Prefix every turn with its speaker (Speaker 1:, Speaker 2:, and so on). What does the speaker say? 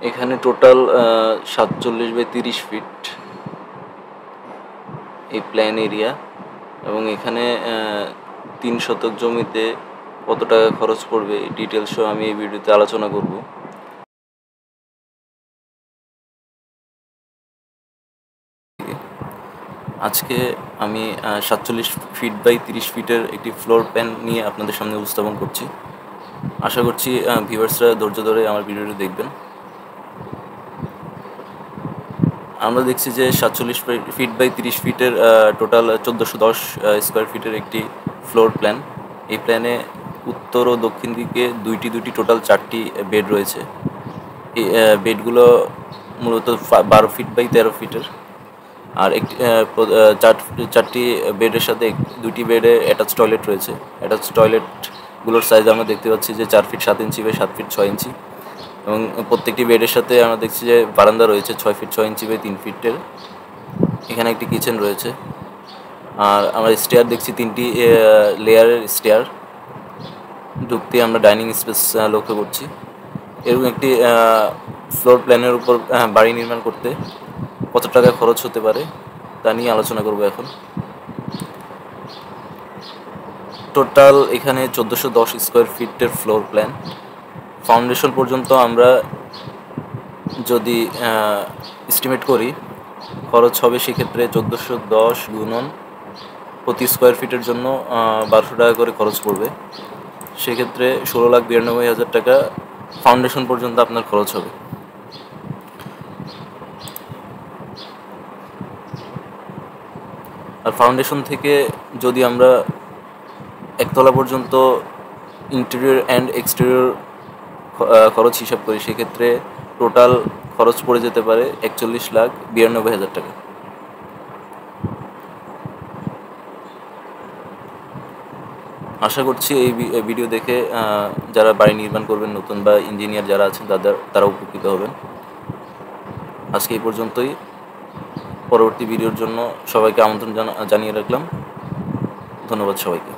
Speaker 1: এখানে total 47/30 fit এই plan area, এবং এখানে 3 শতক জমিতে কত টাকা খরচ পড়বে এই ডিটেলসও আমি এই ভিডিওতে আলোচনা করব। আজকে আমি 47 ফিট বাই 30 ফিটের একটি ফ্লোর প্ল্যান নিয়ে আপনাদের সামনে উপস্থাপন করছি। আশা করছি ভিউয়ার্সরা ধৈর্য ধরে আমার ভিডিওটি দেখবেন। আমরা দেখছি যে 47 ফিট বাই 30 ফিটের টোটাল 1410 স্কোয়ার ফিটের একটি ফ্লোর প্ল্যান। এই প্ল্যানে উত্তর ও দক্ষিণ দিকে দুইটি টোটাল 4টি বেড রয়েছে। এই বেডগুলো মূলত 12 ফিট বাই 13 ফিটের, আর একটি 4টি বেডের সাথে 2টি বেডে অ্যাটাচ টয়লেট রয়েছে। অ্যাটাচ টয়লেটগুলোর সাইজ আমরা দেখতে পাচ্ছি যে 4 ফিট 7 ইঞ্চি বাই 7 ফিট 6 ইঞ্চি, এবং প্রত্যেকটি বেডের সাথে আমরা দেখছি যে বারান্দা রয়েছে 6 ফিট 6 ইঞ্চি বাই 3 ফিটের। এখানে একটি কিচেন রয়েছে, আর আমরা স্টেয়ার দেখছি 3টি লেয়ারের স্টেয়ার। ঢুকতে আমরা ডাইনিং স্পেস লক্ষ্য করছি। এরকম একটি ফ্লোর প্ল্যানের উপর বাড়ি নির্মাণ করতে কত টাকা খরচ হতে পারে তা নিয়ে আলোচনা করব এখন। টোটাল এখানে 1410 স্কোয়ার ফিটের ফ্লোর প্ল্যান। ফাউন্ডেশন পর্যন্ত আমরা যদি এস্টিমেট করি খরচ হবে সেক্ষেত্রে 1410 গুণন প্রতি স্কোয়ার ফিটের জন্য 1200 টাকা করে খরচ পড়বে। সেক্ষেত্রে 16,92,000 টাকা ফাউন্ডেশন পর্যন্ত আপনার খরচ হবে। আর ফাউন্ডেশন থেকে যদি আমরা একতলা পর্যন্ত ইন্টেরিয়র অ্যান্ড এক্সটেরিয়র খরচ হিসাব করি সেক্ষেত্রে টোটাল খরচ পড়ে যেতে পারে 41,92,000 টাকা। আশা করছি এই ভিডিও দেখে যারা বাড়ি নির্মাণ করবেন নতুন বা ইঞ্জিনিয়ার যারা আছেন তারা উপকৃত হবেন। আজকে এই পর্যন্তই। পরবর্তী ভিডিওর জন্য সবাইকে আমন্ত্রণ জানিয়ে রাখলাম। ধন্যবাদ সবাইকে।